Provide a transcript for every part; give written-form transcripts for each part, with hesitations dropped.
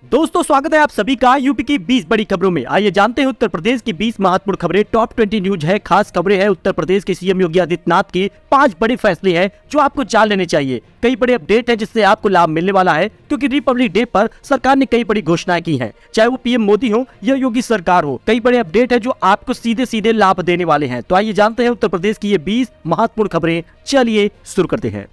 दोस्तों स्वागत है आप सभी का यूपी की 20 बड़ी खबरों में। आइए जानते हैं उत्तर प्रदेश की 20 महत्वपूर्ण खबरें। टॉप 20 न्यूज है, खास खबरें हैं। उत्तर प्रदेश के सीएम योगी आदित्यनाथ के 5 बड़े फैसले हैं जो आपको जान लेने चाहिए। कई बड़े अपडेट है जिससे आपको लाभ मिलने वाला है, क्योंकि रिपब्लिक डे पर सरकार ने कई बड़ी घोषणाएं की हैं, चाहे वो पीएम मोदी हो या योगी सरकार हो। कई बड़े अपडेट है जो आपको सीधे सीधे लाभ देने वाले हैं। तो आइए जानते हैं उत्तर प्रदेश की ये 20 महत्वपूर्ण खबरें। चलिए शुरू करते हैं।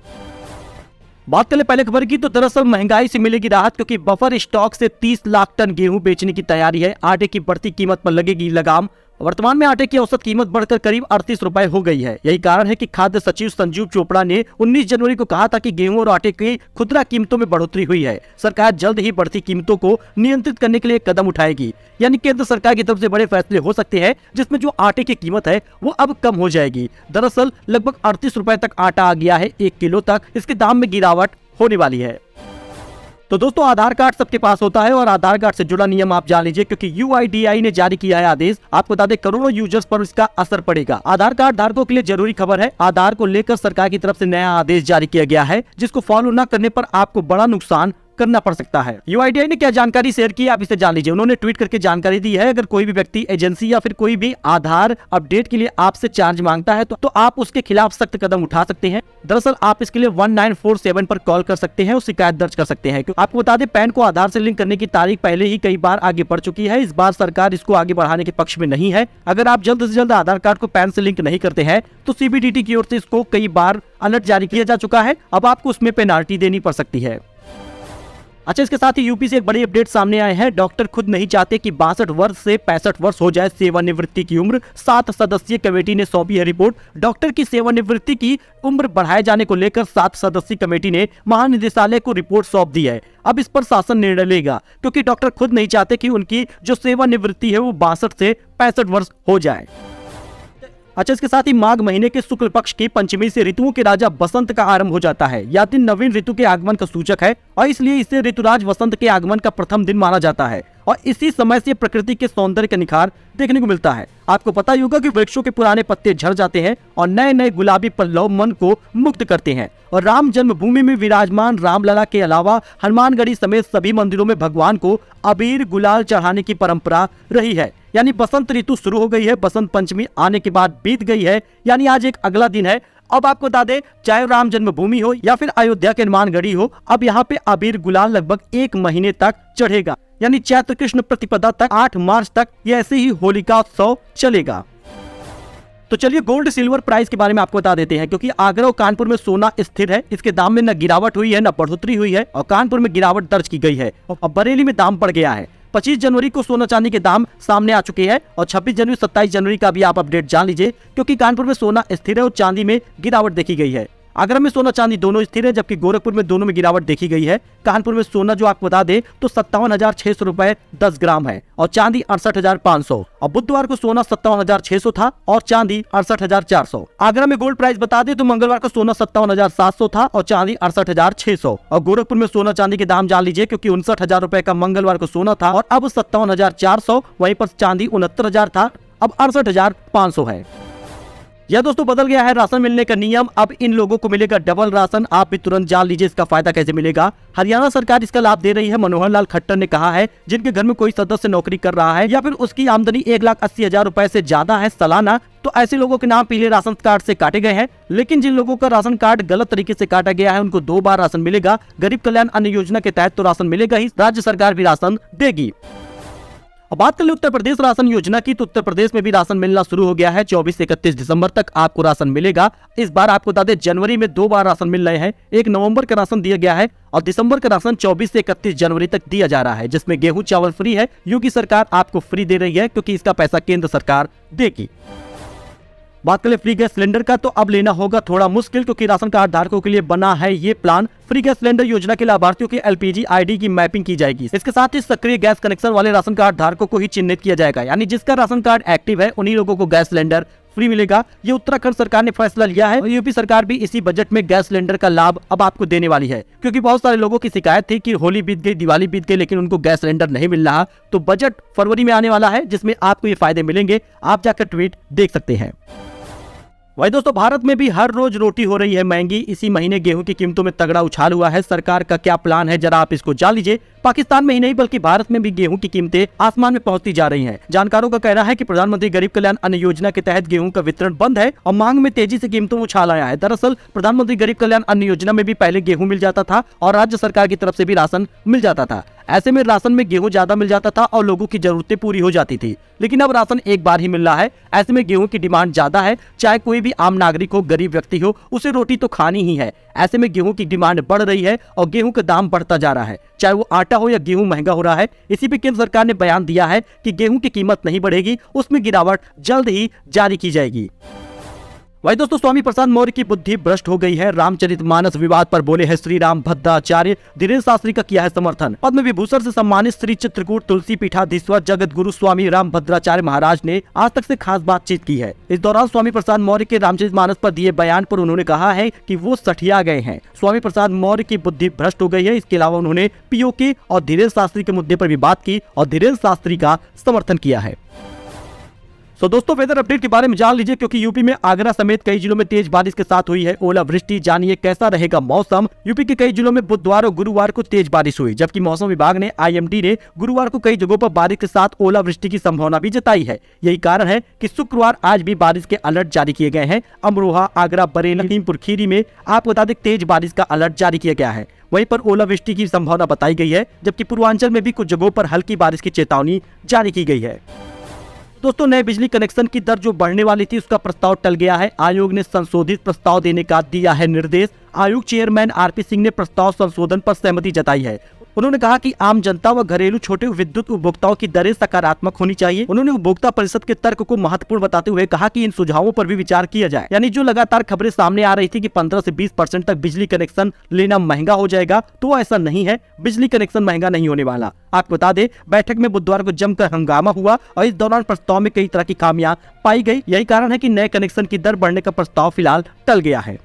बात करें पहले खबर की, तो दरअसल महंगाई से मिलेगी राहत, क्योंकि बफर स्टॉक से 30 लाख टन गेहूं बेचने की तैयारी है। आटे की बढ़ती कीमत पर लगेगी लगाम। वर्तमान में आटे की औसत कीमत बढ़कर करीब 38 रुपए हो गई है। यही कारण है कि खाद्य सचिव संजीव चोपड़ा ने 19 जनवरी को कहा था कि गेहूं और आटे की खुदरा कीमतों में बढ़ोतरी हुई है। सरकार जल्द ही बढ़ती कीमतों को नियंत्रित करने के लिए कदम उठाएगी। यानी केंद्र सरकार की तरफ से बड़े फैसले हो सकते हैं, जिसमें जो आटे की कीमत है वो अब कम हो जाएगी। दरअसल लगभग 38 रुपए तक आटा आ गया है 1 किलो तक। इसके दाम में गिरावट होने वाली है। तो दोस्तों आधार कार्ड सबके पास होता है और आधार कार्ड से जुड़ा नियम आप जान लीजिए, क्योंकि यूआईडीआई ने जारी किया है आदेश। आपको बता दें करोड़ों यूजर्स पर इसका असर पड़ेगा। आधार कार्ड धारकों के लिए जरूरी खबर है। आधार को लेकर सरकार की तरफ से नया आदेश जारी किया गया है, जिसको फॉलो न करने पर आपको बड़ा नुकसान करना पड़ सकता है। यूआईडीआई ने क्या जानकारी शेयर की आप इसे जान लीजिए। उन्होंने ट्वीट करके जानकारी दी है, अगर कोई भी व्यक्ति, एजेंसी या फिर कोई भी आधार अपडेट के लिए आपसे चार्ज मांगता है तो आप उसके खिलाफ सख्त कदम उठा सकते हैं। दरअसल आप इसके लिए 1947 पर कॉल कर सकते हैं और शिकायत दर्ज कर सकते हैं। आपको बता दें पैन को आधार से लिंक करने की तारीख पहले ही कई बार आगे बढ़ चुकी है। इस बार सरकार इसको आगे बढ़ाने के पक्ष में नहीं है। अगर आप जल्द से जल्द आधार कार्ड को पैन से लिंक नहीं करते हैं तो सीबीडीटी की ओर से इसको कई बार अलर्ट जारी किया जा चुका है। अब आपको उसमें पेनाल्टी देनी पड़ सकती है। अच्छा, इसके साथ ही यूपी से एक बड़ी अपडेट सामने आए हैं। डॉक्टर खुद नहीं चाहते कि 62 वर्ष से 65 वर्ष हो जाए सेवानिवृत्ति की उम्र। 7 सदस्यीय कमेटी ने सौंपी है रिपोर्ट। डॉक्टर की सेवानिवृत्ति की उम्र बढ़ाए जाने को लेकर 7 सदस्यीय कमेटी ने महानिदेशालय को रिपोर्ट सौंप दी है। अब इस पर शासन निर्णय लेगा, क्योंकि डॉक्टर खुद नहीं चाहते कि उनकी जो सेवानिवृत्ति है वो 62 से 65 वर्ष हो जाए। अच्छा, इसके साथ ही माघ महीने के शुक्ल पक्ष की पंचमी से ऋतुओं के राजा बसंत का आरंभ हो जाता है। यह दिन नवीन ऋतु के आगमन का सूचक है और इसलिए इसे ऋतुराज वसंत के आगमन का प्रथम दिन माना जाता है और इसी समय से प्रकृति के सौंदर्य का निखार देखने को मिलता है। आपको पता ही होगा कि वृक्षों के पुराने पत्ते झड़ जाते हैं और नए नए गुलाबी पल्लव मन को मुग्ध करते हैं। और राम जन्मभूमि में विराजमान रामलला के अलावा हनुमानगढ़ी समेत सभी मंदिरों में भगवान को अबीर गुलाल चढ़ाने की परंपरा रही है। यानी बसंत ऋतु शुरू हो गई है। बसंत पंचमी आने के बाद बीत गई है, यानी आज एक अगला दिन है। अब आपको बता दें, चाहे राम जन्मभूमि हो या फिर अयोध्या के हनुमानगढ़ी हो, अब यहाँ पे अबीर गुलाल लगभग 1 महीने तक चढ़ेगा। यानी चैत्र कृष्ण प्रतिपदा तक 8 मार्च तक ये ऐसे ही होलिका उत्सव चलेगा। तो चलिए गोल्ड सिल्वर प्राइस के बारे में आपको बता देते हैं, क्योंकि आगरा और कानपुर में सोना स्थिर है। इसके दाम में न गिरावट हुई है न बढ़ोतरी हुई है और कानपुर में गिरावट दर्ज की गई है और बरेली में दाम बढ़ गया है। 25 जनवरी को सोना चांदी के दाम सामने आ चुके हैं और 26 जनवरी 27 जनवरी का भी आप अपडेट जान लीजिए, क्योंकि कानपुर में सोना स्थिर है और चांदी में गिरावट देखी गई है। आगरा में सोना चांदी दोनों स्थिर है, जबकि गोरखपुर में दोनों में गिरावट देखी गई है। कानपुर में सोना जो आपको बता दें तो 57,600 रुपए 10 ग्राम है और चांदी 68,500। और बुधवार को सोना 57,600 था और चांदी 68,400। आगरा में गोल्ड प्राइस बता दें तो मंगलवार को सोना 57,700 था और चांदी 68,600। और गोरखपुर में सोना चांदी के दाम जान लीजिए, क्योंकि 59,000 रुपए का मंगलवार को सोना था और अब 57,400। वहीं पर चांदी 69,000 था, अब 68,500 है। यह दोस्तों बदल गया है राशन मिलने का नियम। अब इन लोगों को मिलेगा डबल राशन। आप भी तुरंत जान लीजिए इसका फायदा कैसे मिलेगा। हरियाणा सरकार इसका लाभ दे रही है। मनोहर लाल खट्टर ने कहा है, जिनके घर में कोई सदस्य नौकरी कर रहा है या फिर उसकी आमदनी 1,80,000 रुपए से ज्यादा है सालाना, तो ऐसे लोगों के नाम पीले राशन कार्ड से काटे गए हैं। लेकिन जिन लोगों का राशन कार्ड गलत तरीके से काटा गया है उनको 2 बार राशन मिलेगा। गरीब कल्याण अन्न योजना के तहत तो राशन मिलेगा ही, राज्य सरकार भी राशन देगी। अब बात कर ले उत्तर प्रदेश राशन योजना की, तो उत्तर प्रदेश में भी राशन मिलना शुरू हो गया है। 24 से 31 दिसंबर तक आपको राशन मिलेगा। इस बार आपको बता दें जनवरी में 2 बार राशन मिल रहे हैं। एक नवंबर का राशन दिया गया है और दिसंबर का राशन 24 से 31 जनवरी तक दिया जा रहा है, जिसमें गेहूं चावल फ्री है। योगी सरकार आपको फ्री दे रही है, क्योंकि इसका पैसा केंद्र सरकार देगी। बात करें फ्री गैस सिलेंडर का, तो अब लेना होगा थोड़ा मुश्किल, क्योंकि राशन कार्ड धारकों के लिए बना है ये प्लान। फ्री गैस सिलेंडर योजना के लाभार्थियों के एलपीजी आईडी की मैपिंग की जाएगी। इसके साथ ही सक्रिय गैस कनेक्शन वाले राशन कार्ड धारकों को ही चिन्हित किया जाएगा। यानी जिसका राशन कार्ड एक्टिव है उन्हीं लोगों को गैस सिलेंडर फ्री मिलेगा। ये उत्तराखंड सरकार ने फैसला लिया है और यूपी सरकार भी इसी बजट में गैस सिलेंडर का लाभ अब आपको देने वाली है, क्योंकि बहुत सारे लोगों की शिकायत थी कि होली बीत गई, दिवाली बीत गई, लेकिन उनको गैस सिलेंडर नहीं मिल रहा। तो बजट फरवरी में आने वाला है, जिसमें आपको ये फायदे मिलेंगे। आप जाकर ट्वीट देख सकते हैं। वही दोस्तों भारत में भी हर रोज रोटी हो रही है महंगी। इसी महीने गेहूं की कीमतों में तगड़ा उछाल हुआ है। सरकार का क्या प्लान है जरा आप इसको जान लीजिए। पाकिस्तान में ही नहीं बल्कि भारत में भी गेहूं की कीमतें आसमान में पहुंचती जा रही हैं। जानकारों का कहना है कि प्रधानमंत्री गरीब कल्याण अन्न योजना के तहत गेहूं का वितरण बंद है और मांग में तेजी से कीमतों में उछाल आया है। दरअसल प्रधानमंत्री गरीब कल्याण अन्न योजना में भी पहले गेहूं मिल जाता था और राज्य सरकार की तरफ से भी राशन मिल जाता था। ऐसे में राशन में गेहूं ज्यादा मिल जाता था और लोगों की जरूरतें पूरी हो जाती थी। लेकिन अब राशन एक बार ही मिल रहा है। ऐसे में गेहूं की डिमांड ज्यादा है। चाहे कोई भी आम नागरिक हो, गरीब व्यक्ति हो, उसे रोटी तो खानी ही है। ऐसे में गेहूं की डिमांड बढ़ रही है और गेहूं का दाम बढ़ता जा रहा है, चाहे वो आटा हो या गेहूं महंगा हो रहा है। इसी पे केंद्र सरकार ने बयान दिया है कि गेहूं की कीमत नहीं बढ़ेगी, उसमें गिरावट जल्द ही जारी की जाएगी। वही दोस्तों, स्वामी प्रसाद मौर्य की बुद्धि भ्रष्ट हो गई है। रामचरितमानस विवाद पर बोले हैं श्री राम भद्राचार्य। धीरेन्द्र शास्त्री का किया है समर्थन। पद्म विभूषण से सम्मानित श्री चित्रकूट तुलसी पीठाधीश्वर जगत गुरु स्वामी राम भद्राचार्य महाराज ने आज तक से खास बातचीत की है। इस दौरान स्वामी प्रसाद मौर्य के रामचरितमानस पर दिए बयान पर उन्होंने कहा है कि वो सठिया गए हैं। स्वामी प्रसाद मौर्य की बुद्धि भ्रष्ट हो गई है। इसके अलावा उन्होंने पीओके और धीरेन्द्र शास्त्री के मुद्दे पर भी बात की और धीरेन्द्र शास्त्री का समर्थन किया है। तो दोस्तों, वेदर अपडेट के बारे में जान लीजिए, क्योंकि यूपी में आगरा समेत कई जिलों में तेज बारिश के साथ हुई है ओलावृष्टि। जानिए कैसा रहेगा मौसम। यूपी के कई जिलों में बुधवार और गुरुवार को तेज बारिश हुई, जबकि मौसम विभाग ने IMD ने गुरुवार को कई जगहों पर बारिश के साथ ओलावृष्टि की संभावना भी जताई है। यही कारण है कि शुक्रवार आज भी बारिश के अलर्ट जारी किए गए हैं। अमरोहा, आगरा, बरेली, लखीमपुर खीरी में आपको बता दें तेज बारिश का अलर्ट जारी किया गया है। वहीं पर ओलावृष्टि की संभावना बताई गई है, जबकि पूर्वांचल में भी कुछ जगहों पर हल्की बारिश की चेतावनी जारी की गई है। दोस्तों, नए बिजली कनेक्शन की दर जो बढ़ने वाली थी उसका प्रस्ताव टल गया है। आयोग ने संशोधित प्रस्ताव देने का दिया है निर्देश। आयोग चेयरमैन RP सिंह ने प्रस्ताव संशोधन पर सहमति जताई है। उन्होंने कहा कि आम जनता व घरेलू छोटे विद्युत उपभोक्ताओं की दरें सकारात्मक होनी चाहिए। उन्होंने उपभोक्ता परिषद के तर्क को महत्वपूर्ण बताते हुए कहा कि इन सुझावों पर भी विचार किया जाए। यानी जो लगातार खबरें सामने आ रही थी कि 15 से 20% तक बिजली कनेक्शन लेना महंगा हो जाएगा, तो ऐसा नहीं है। बिजली कनेक्शन महंगा नहीं होने वाला। आपको बता दें, बैठक में बुधवार को जमकर हंगामा हुआ और इस दौरान प्रस्ताव में कई तरह की खामियां पाई गई। यही कारण है कि नए कनेक्शन की दर बढ़ने का प्रस्ताव फिलहाल टल गया है।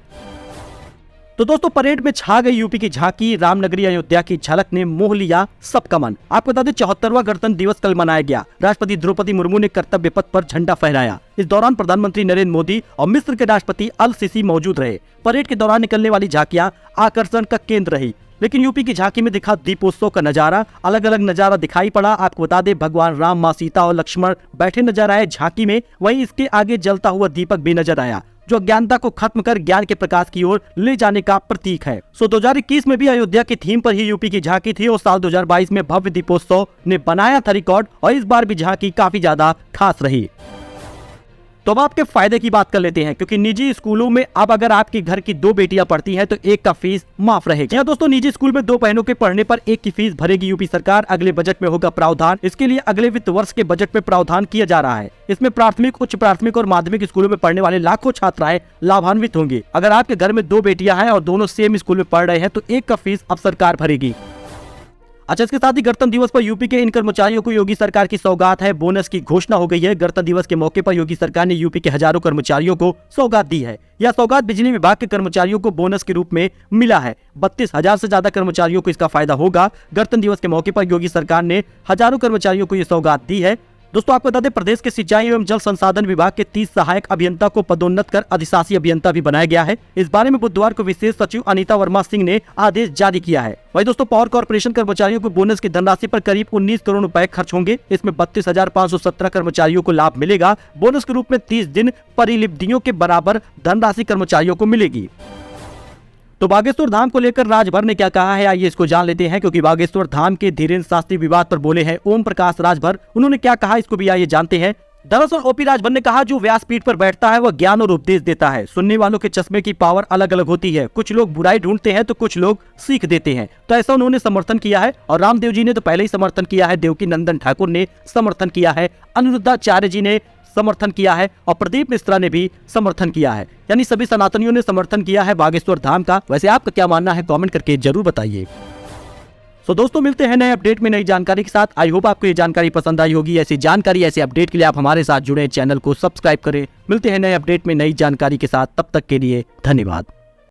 तो दोस्तों, परेड में छा गई यूपी की झांकी। रामनगरी अयोध्या की झलक ने मोह लिया सबका मन। आपको बता दें, 74वां गणतंत्र दिवस कल मनाया गया। राष्ट्रपति द्रौपदी मुर्मू ने कर्तव्य पथ पर झंडा फहराया। इस दौरान प्रधानमंत्री नरेंद्र मोदी और मिस्र के राष्ट्रपति अल सीसी मौजूद रहे। परेड के दौरान निकलने वाली झांकियां आकर्षण का केंद्र रही। लेकिन यूपी की झांकी में दिखा दीपोत्सव का नजारा। अलग अलग नजारा दिखाई पड़ा। आपको बता दें, भगवान राम, माँ सीता और लक्ष्मण बैठे नजर आए झांकी में। वहीं इसके आगे जलता हुआ दीपक भी नजर आया, जो अज्ञानता को खत्म कर ज्ञान के प्रकाश की ओर ले जाने का प्रतीक है। 2021 में भी अयोध्या की थीम पर ही यूपी की झांकी थी और साल 2022 में भव्य दीपोत्सव ने बनाया था रिकॉर्ड और इस बार भी झांकी काफी ज्यादा खास रही। तो अब आपके फायदे की बात कर लेते हैं, क्योंकि निजी स्कूलों में अब अगर आपके घर की 2 बेटियां पढ़ती हैं तो एक का फीस माफ रहेगा। दोस्तों, निजी स्कूल में 2 बहनों के पढ़ने पर एक की फीस भरेगी यूपी सरकार। अगले बजट में होगा प्रावधान। इसके लिए अगले वित्त वर्ष के बजट में प्रावधान किया जा रहा है। इसमें प्राथमिक, उच्च प्राथमिक और माध्यमिक स्कूलों में पढ़ने वाले लाखों छात्राएं लाभान्वित होंगी। अगर आपके घर में 2 बेटियां हैं और दोनों सेम स्कूल में पढ़ रहे हैं तो एक का फीस अब सरकार भरेगी। अच्छा, इसके साथ ही गणतंत्र दिवस पर यूपी के इन कर्मचारियों को योगी सरकार की सौगात है। बोनस की घोषणा हो गई है। गणतंत्र दिवस के मौके पर योगी सरकार ने यूपी के हजारों कर्मचारियों को सौगात दी है। यह सौगात बिजली विभाग के कर्मचारियों को बोनस के रूप में मिला है। 32,000 से ज्यादा कर्मचारियों को इसका फायदा होगा। गणतंत्र दिवस के मौके पर योगी सरकार ने हजारों कर्मचारियों को ये सौगात दी है। दोस्तों, आपको बता दें, प्रदेश के सिंचाई एवं जल संसाधन विभाग के 30 सहायक अभियंता को पदोन्नत कर अधिशासी अभियंता भी बनाया गया है। इस बारे में बुधवार को विशेष सचिव अनीता वर्मा सिंह ने आदेश जारी किया है। वही दोस्तों, पावर कॉर्पोरेशन कर्मचारियों को बोनस की धनराशि पर करीब 19 करोड़ रुपए खर्च होंगे। इसमें 32,517 कर्मचारियों को लाभ मिलेगा। बोनस के रूप में 30 दिन परिलिप्तियों के बराबर धनराशि कर्मचारियों को मिलेगी। तो बागेश्वर धाम को लेकर राजभर ने क्या कहा है, आइए इसको जान लेते हैं, क्योंकि बागेश्वर धाम के धीरेन्द्र शास्त्री विवाद पर बोले हैं ओम प्रकाश राजभर। उन्होंने क्या कहा, इसको भी आइए जानते हैं। दरअसल ओपी राजभर ने कहा, जो व्यासपीठ पर बैठता है वह ज्ञान और उपदेश देता है। सुनने वालों के चश्मे की पावर अलग अलग होती है। कुछ लोग बुराई ढूंढते हैं तो कुछ लोग सीख देते हैं। तो ऐसा उन्होंने समर्थन किया है। और रामदेव जी ने तो पहले ही समर्थन किया है। देवकी नंदन ठाकुर ने समर्थन किया है। अनिरुद्धाचार्य जी ने समर्थन किया है और प्रदीप मिश्रा ने भी समर्थन किया है। यानी सभी सनातनियों ने समर्थन किया है बागेश्वर धाम का। वैसे आपका क्या मानना है, कमेंट करके जरूर बताइए। सो दोस्तों, मिलते हैं नए अपडेट में नई जानकारी के साथ। आई होप आपको ये जानकारी पसंद आई होगी। ऐसी जानकारी, ऐसे अपडेट के लिए आप हमारे साथ जुड़े, चैनल को सब्सक्राइब करें। मिलते हैं नए अपडेट में नई जानकारी के साथ। तब तक के लिए धन्यवाद।